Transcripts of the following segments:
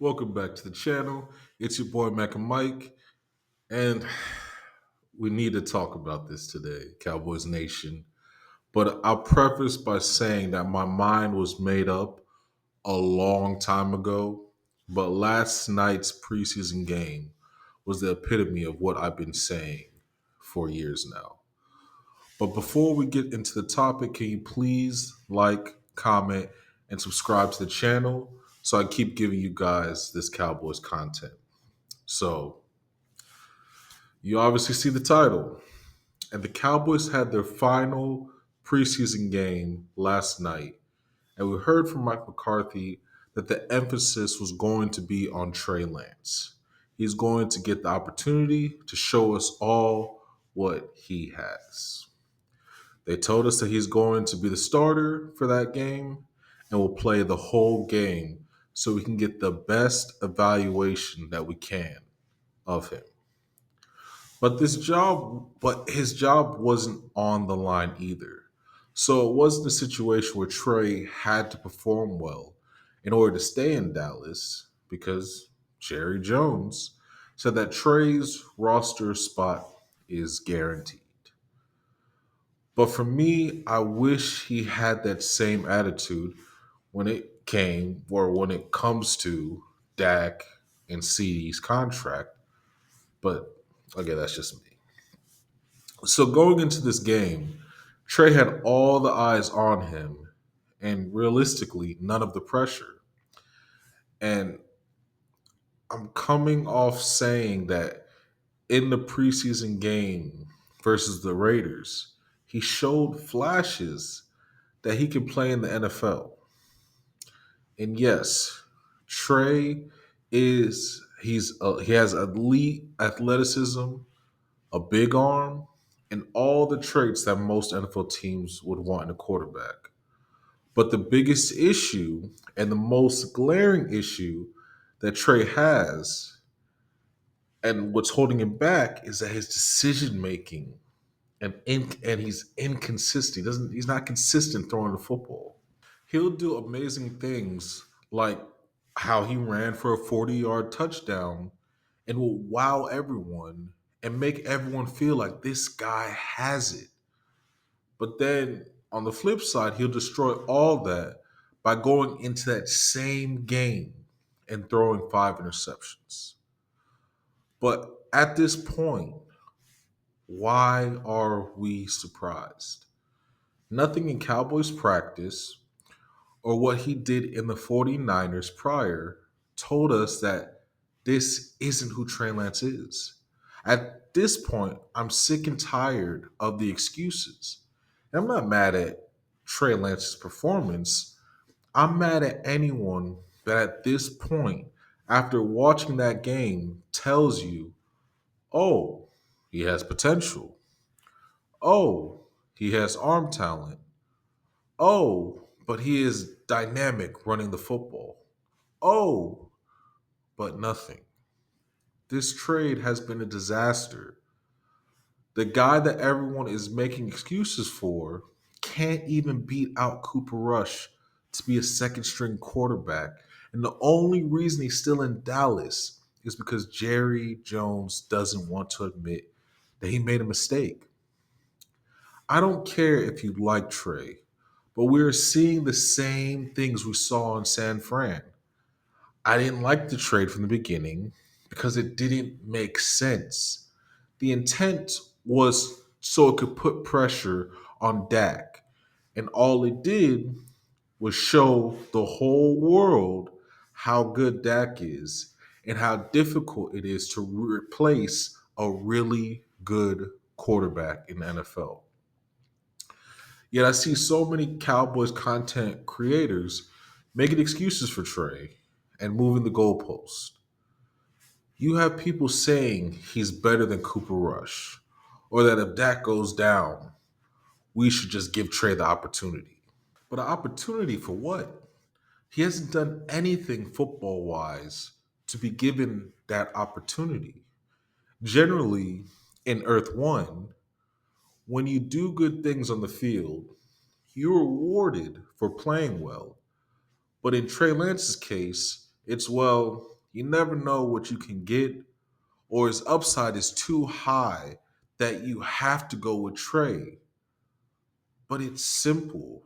Welcome back to the channel. It's your boy Mac and Mike, and we need to talk about this today, Cowboys Nation. But I'll preface by saying that my mind was made up a long time ago, but last night's preseason game was the epitome of what I've been saying for years now. But before we get into the topic, can you please like, comment, and subscribe to the channel so I keep giving you guys this Cowboys content? So, you obviously see the title. And the Cowboys had their final preseason game last night. And we heard from Mike McCarthy that the emphasis was going to be on Trey Lance. He's going to get the opportunity to show us all what he has. They told us that he's going to be the starter for that game and will play the whole game so we can get the best evaluation that we can of him. But his job wasn't on the line either. So it wasn't a situation where Trey had to perform well in order to stay in Dallas because Jerry Jones said that Trey's roster spot is guaranteed. But for me, I wish he had that same attitude when it comes to Dak and CD's contract. But again, that's just me. So going into this game, Trey had all the eyes on him and realistically none of the pressure. And I'm coming off saying that in the preseason game versus the Raiders, he showed flashes that he can play in the NFL. And yes, Trey he has elite athleticism, a big arm, and all the traits that most NFL teams would want in a quarterback. But the biggest issue and the most glaring issue that Trey has and what's holding him back is that his decision making and he's inconsistent. He's not consistent throwing the football. He'll do amazing things like how he ran for a 40-yard touchdown and will wow everyone and make everyone feel like this guy has it. But then on the flip side, he'll destroy all that by going into that same game and throwing five interceptions. But at this point, why are we surprised? Nothing in Cowboys practice or what he did in the 49ers prior told us that this isn't who Trey Lance is. At this point, I'm sick and tired of the excuses. And I'm not mad at Trey Lance's performance. I'm mad at anyone that at this point, after watching that game, tells you, oh, he has potential. Oh, he has arm talent. Oh, but he is dynamic running the football. Oh, but nothing. This trade has been a disaster. The guy that everyone is making excuses for can't even beat out Cooper Rush to be a second string quarterback. And the only reason he's still in Dallas is because Jerry Jones doesn't want to admit that he made a mistake. I don't care if you like Trey, but we're seeing the same things we saw in San Fran. I didn't like the trade from the beginning because it didn't make sense. The intent was so it could put pressure on Dak. And all it did was show the whole world how good Dak is and how difficult it is to replace a really good quarterback in the NFL. Yet I see so many Cowboys content creators making excuses for Trey and moving the goalpost. You have people saying he's better than Cooper Rush, or that if Dak goes down, we should just give Trey the opportunity. But an opportunity for what? He hasn't done anything football wise to be given that opportunity. Generally, in Earth One, when you do good things on the field, you're rewarded for playing well. But in Trey Lance's case, it's well, You never know what you can get, or his upside is too high that you have to go with Trey. But it's simple,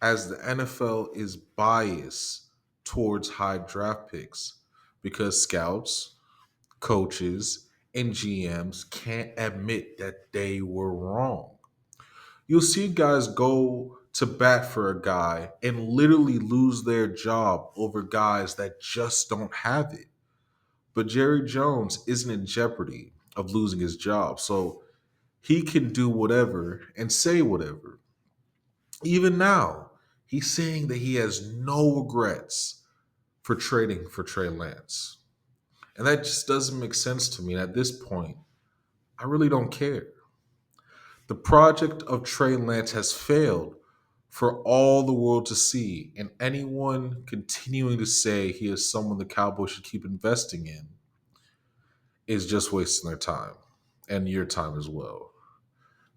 as the NFL is biased towards high draft picks because scouts, coaches, and GMs can't admit that they were wrong. You'll see guys go to bat for a guy and literally lose their job over guys that just don't have it. But Jerry Jones isn't in jeopardy of losing his job, so he can do whatever and say whatever. Even now, he's saying that he has no regrets for trading for Trey Lance. And that just doesn't make sense to me. And at this point, I really don't care. The project of Trey Lance has failed for all the world to see, and anyone continuing to say he is someone the Cowboys should keep investing in is just wasting their time and your time as well.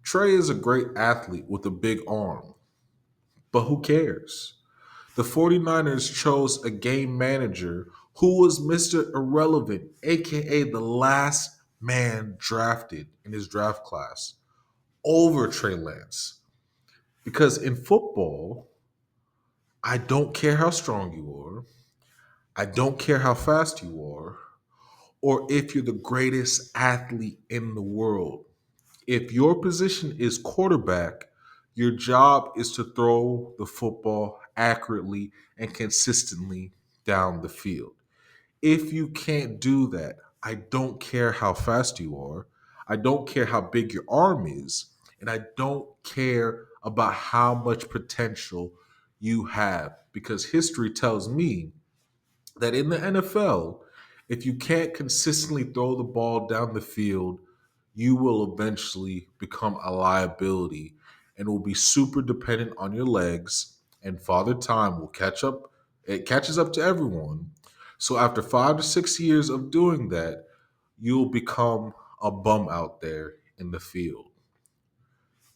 Trey is a great athlete with a big arm, but who cares? The 49ers chose a game manager who was Mr. Irrelevant, aka the last man drafted in his draft class, over Trey Lance. Because in football, I don't care how strong you are, I don't care how fast you are, or if you're the greatest athlete in the world. If your position is quarterback, your job is to throw the football accurately and consistently down the field. If you can't do that, I don't care how fast you are, I don't care how big your arm is, and I don't care about how much potential you have because history tells me that in the NFL, if you can't consistently throw the ball down the field, you will eventually become a liability and will be super dependent on your legs. And Father Time will catch up. It catches up to everyone. So after 5 to 6 years of doing that, you'll become a bum out there in the field.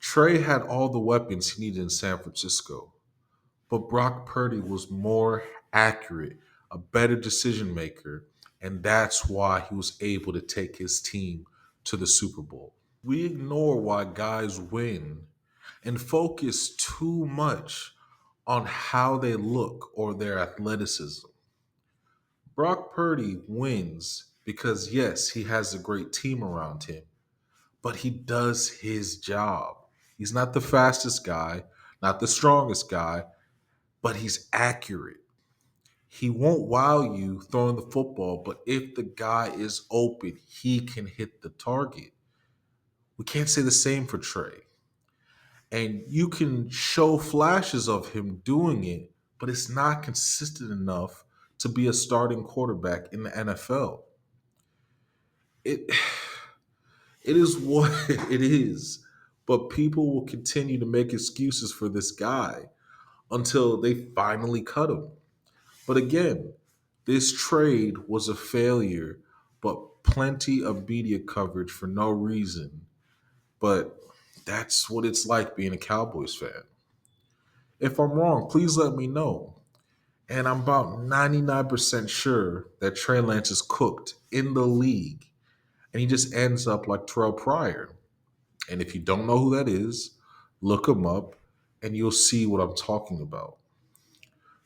Trey had all the weapons he needed in San Francisco. But Brock Purdy was more accurate, a better decision maker, and that's why he was able to take his team to the Super Bowl. We ignore why guys win and focus too much on how they look or their athleticism. Brock Purdy wins because, yes, he has a great team around him, but he does his job. He's not the fastest guy, not the strongest guy, but he's accurate. He won't wow you throwing the football, but if the guy is open, he can hit the target. We can't say the same for Trey. And you can show flashes of him doing it, but it's not consistent enough to be a starting quarterback in the NFL. It it is what it is. But people will continue to make excuses for this guy until they finally cut him. But again, this trade was a failure, but plenty of media coverage for no reason. But that's what it's like being a Cowboys fan. If I'm wrong, please let me know. And I'm about 99% sure that Trey Lance is cooked in the league and he just ends up like Terrell Pryor. And if you don't know who that is, look him up and you'll see what I'm talking about.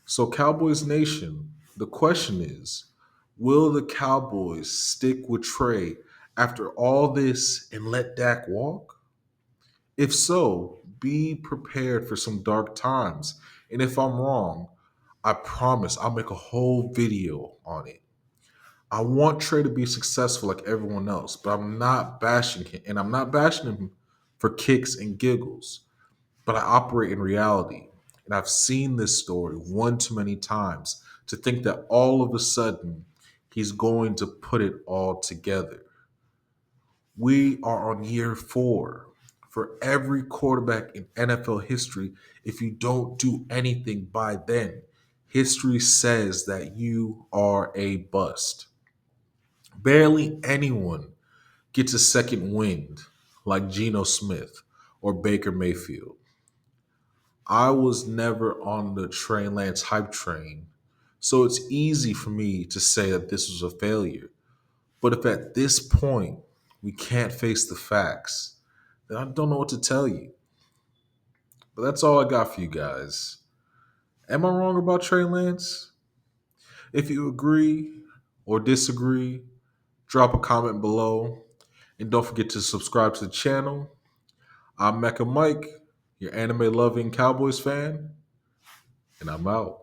So, Cowboys Nation, the question is, will the Cowboys stick with Trey after all this and let Dak walk? If so, be prepared for some dark times. And if I'm wrong, I promise I'll make a whole video on it. I want Trey to be successful like everyone else, but I'm not bashing him. And I'm not bashing him for kicks and giggles, but I operate in reality. And I've seen this story one too many times to think that all of a sudden he's going to put it all together. We are on year 4. For every quarterback in NFL history, if you don't do anything by then, history says that you are a bust. Barely anyone gets a second wind like Geno Smith or Baker Mayfield. I was never on the Trey Lance hype train, So it's easy for me to say that this was a failure. But if at this point we can't face the facts, then I don't know what to tell you. But that's all I got for you guys. Am I wrong about Trey Lance? If you agree or disagree, drop a comment below. And don't forget to subscribe to the channel. I'm Mecha Mike, your anime loving Cowboys fan, and I'm out.